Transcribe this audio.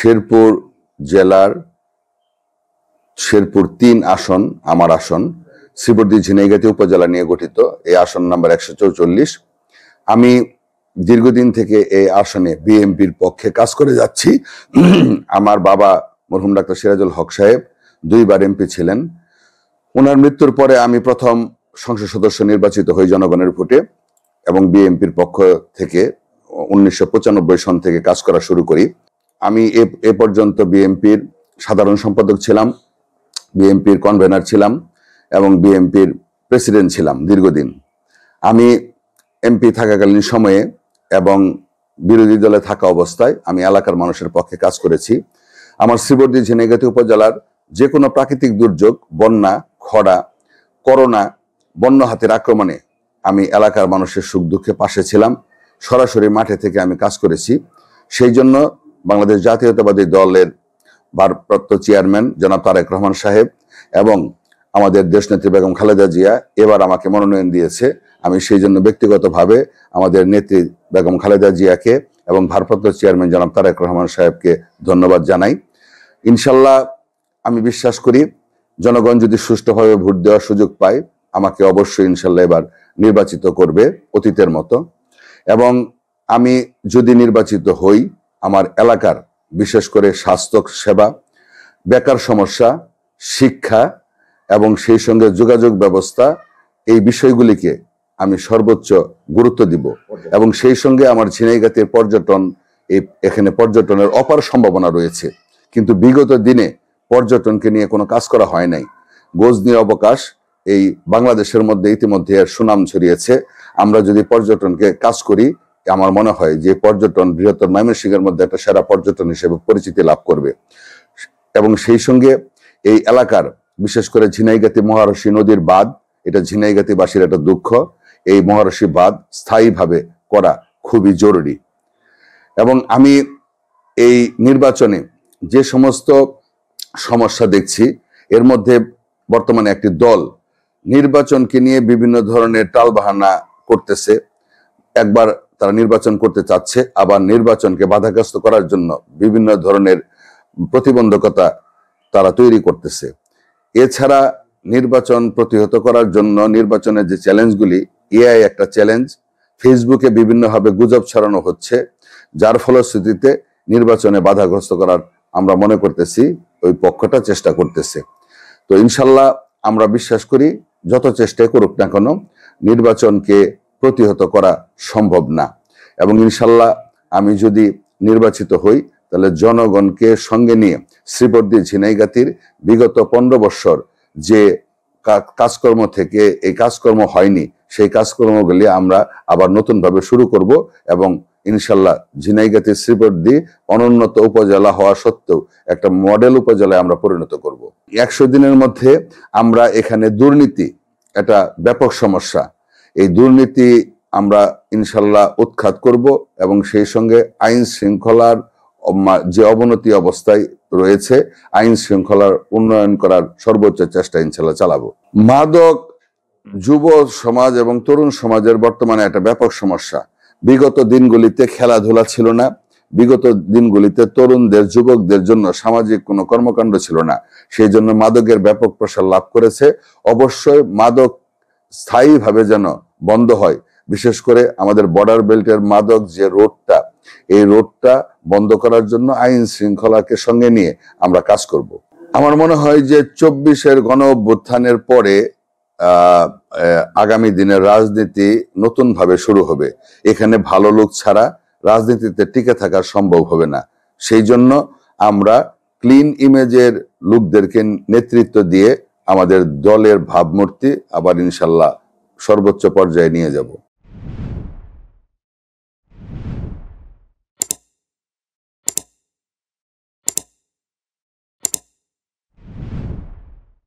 শেরপুর জেলার শেরপুর ৩ আসন আমার আসন, শ্রীবর্দী ঝিনাইগাতি উপজেলা নিয়ে গঠিত। এই আসন নাম্বার ১৪৪। আমি দীর্ঘদিন থেকে এই আসনে বিএনপির পক্ষে কাজ করে যাচ্ছি। আমার বাবা মরহুম ডাক্তার সিরাজুল হক সাহেব 2 বার এমপি ছিলেন। ওনার মৃত্যুর পরে আমি প্রথম সংসদ সদস্য নির্বাচিত হই জনগণের ভোটে এবং বিএনপির পক্ষ থেকে 1995 সন থেকে কাজ করা শুরু করি। আমি এ পর্যন্ত বিএনপির সাধারণ সম্পাদক ছিলাম, বিএনপির কনভেনার ছিলাম এবং বিএনপির প্রেসিডেন্ট ছিলাম দীর্ঘদিন। আমি এমপি থাকাকালীন সময়ে এবং বিরোধী দলে থাকা অবস্থায় আমি এলাকার মানুষের পক্ষে কাজ করেছি। আমার শ্রীবর্দী ঝিনাইগাতি উপজেলার যে কোনো প্রাকৃতিক দুর্যোগ, বন্যা, খরা, করোনা, বন্য হাতির আক্রমণে আমি এলাকার মানুষের সুখ দুঃখে পাশে ছিলাম। সরাসরি মাঠে থেকে আমি কাজ করেছি। সেই জন্য বাংলাদেশ জাতীয়তাবাদী দলের ভারপ্রাপ্ত চেয়ারম্যান জনাব তারেক রহমান সাহেব এবং আমাদের দেশনেত্রী বেগম খালেদা জিয়া এবার আমাকে মনোনয়ন দিয়েছে। আমি সেই জন্য ব্যক্তিগতভাবে আমাদের নেত্রী বেগম খালেদা জিয়াকে এবং ভারপ্রাপ্ত চেয়ারম্যান জনাব তারেক রহমান সাহেবকে ধন্যবাদ জানাই। ইনশাল্লাহ আমি বিশ্বাস করি জনগণ যদি সুষ্ঠুভাবে ভোট দেওয়ার সুযোগ পায় আমাকে অবশ্যই ইনশাল্লাহ এবার নির্বাচিত করবে অতীতের মতো। এবং আমি যদি নির্বাচিত হই আমার এলাকার বিশেষ করে স্বাস্থ্য সেবা, বেকার সমস্যা, শিক্ষা এবং সেই সঙ্গে যোগাযোগ ব্যবস্থা, এই বিষয়গুলিকে আমি সর্বোচ্চ গুরুত্ব দিব এবং সেই সঙ্গে আমার ঝিনাইগাতির পর্যটন, এখানে পর্যটনের অপার সম্ভাবনা রয়েছে, কিন্তু বিগত দিনে পর্যটনকে নিয়ে কোনো কাজ করা হয় নাই। গজনি অবকাশ এই বাংলাদেশের মধ্যে ইতিমধ্যে এর সুনাম ছড়িয়েছে। আমরা যদি পর্যটনকে কাজ করি আমার মনে হয় যে পর্যটন বৃহত্তর ময়মনসিংহের মধ্যে একটা সেরা পর্যটন হিসেবে পরিচিতি লাভ করবে। এবং সেই সঙ্গে এই এলাকার বিশেষ করে ঝিনাইগাতি মহারশী নদীর বাঁধ, এটা ঝিনাইগাতিবাসীর একটা দুঃখ, এই মহারশী বাঁধ স্থায়ীভাবে করা খুবই জরুরি। এবং আমি এই নির্বাচনে যে সমস্ত সমস্যা দেখছি এর মধ্যে বর্তমানে একটি দল নির্বাচনকে নিয়ে বিভিন্ন ধরনের টালবাহানা করতেছে। একবার তারা নির্বাচন করতে চাচ্ছে, আবার নির্বাচনকে বাধাগ্রস্ত করার জন্য বিভিন্ন ধরনের প্রতিবন্ধকতা তারা তৈরি করতেছে। এছাড়া নির্বাচন প্রতিহত করার জন্য নির্বাচনের যে চ্যালেঞ্জগুলি, এআই একটা চ্যালেঞ্জ, ফেসবুকে বিভিন্নভাবে গুজব ছড়ানো হচ্ছে, যার ফলশ্রুতিতে নির্বাচনে বাধাগ্রস্ত করার আমরা মনে করতেছি ওই পক্ষটা চেষ্টা করতেছে। তো ইনশাল্লাহ আমরা বিশ্বাস করি যত চেষ্টাই করুক না কেন নির্বাচনকে প্রতিহত করা সম্ভব না। এবং ইনশাল্লাহ আমি যদি নির্বাচিত হই তাহলে জনগণকে সঙ্গে নিয়ে শ্রীবর্দী ঝিনাইগাতির বিগত 15 বৎসর যে কাজকর্ম থেকে এই কাজকর্ম হয়নি সেই কাজকর্মগুলি আমরা আবার নতুনভাবে শুরু করব এবং ইনশাল্লাহ ঝিনাইগাতি শ্রীবর্দী অনুন্নত উপজেলা হওয়া সত্ত্বেও একটা মডেল উপজেলায় আমরা পরিণত করব। 100 দিনের মধ্যে আমরা এখানে দুর্নীতি একটা ব্যাপক সমস্যা, এই দুর্নীতি আমরা ইনশাল্লাহ উৎখাত করব এবং সেই সঙ্গে আইন শৃঙ্খলার যে অবনতি অবস্থায় রয়েছে আইন শৃঙ্খলার উন্নয়ন করার সর্বোচ্চ চেষ্টা ইনশাল্লাহ চালাবো। মাদক যুব সমাজ এবং তরুণ সমাজের বর্তমানে একটা ব্যাপক সমস্যা। বিগত দিনগুলিতে খেলাধুলা ছিল না, বিগত দিনগুলিতে তরুণদের যুবকদের জন্য সামাজিক কোনো কর্মকাণ্ড ছিল না, সেই জন্য মাদকের ব্যাপক প্রসার লাভ করেছে। অবশ্যই মাদক স্থায়ীভাবে যেন বন্ধ হয়, বিশেষ করে আমাদের বর্ডার বেল্টের মাদক যে রোডটা, এই রোডটা বন্ধ করার জন্য আইন শৃঙ্খলাকে সঙ্গে নিয়ে আমরা কাজ করব। আমার মনে হয় যে 24-এর গণ অভ্যুত্থানের পরে আগামী দিনের রাজনীতি নতুন ভাবে শুরু হবে। এখানে ভালো লোক ছাড়া রাজনীতিতে টিকে থাকা সম্ভব হবে না। সেই জন্য আমরা ক্লিন ইমেজের লোকদেরকে নেতৃত্ব দিয়ে আমাদের দলের ভাবমূর্তি আবার ইনশাল্লাহ সর্বোচ্চ পর্যায়ে নিয়ে যাব।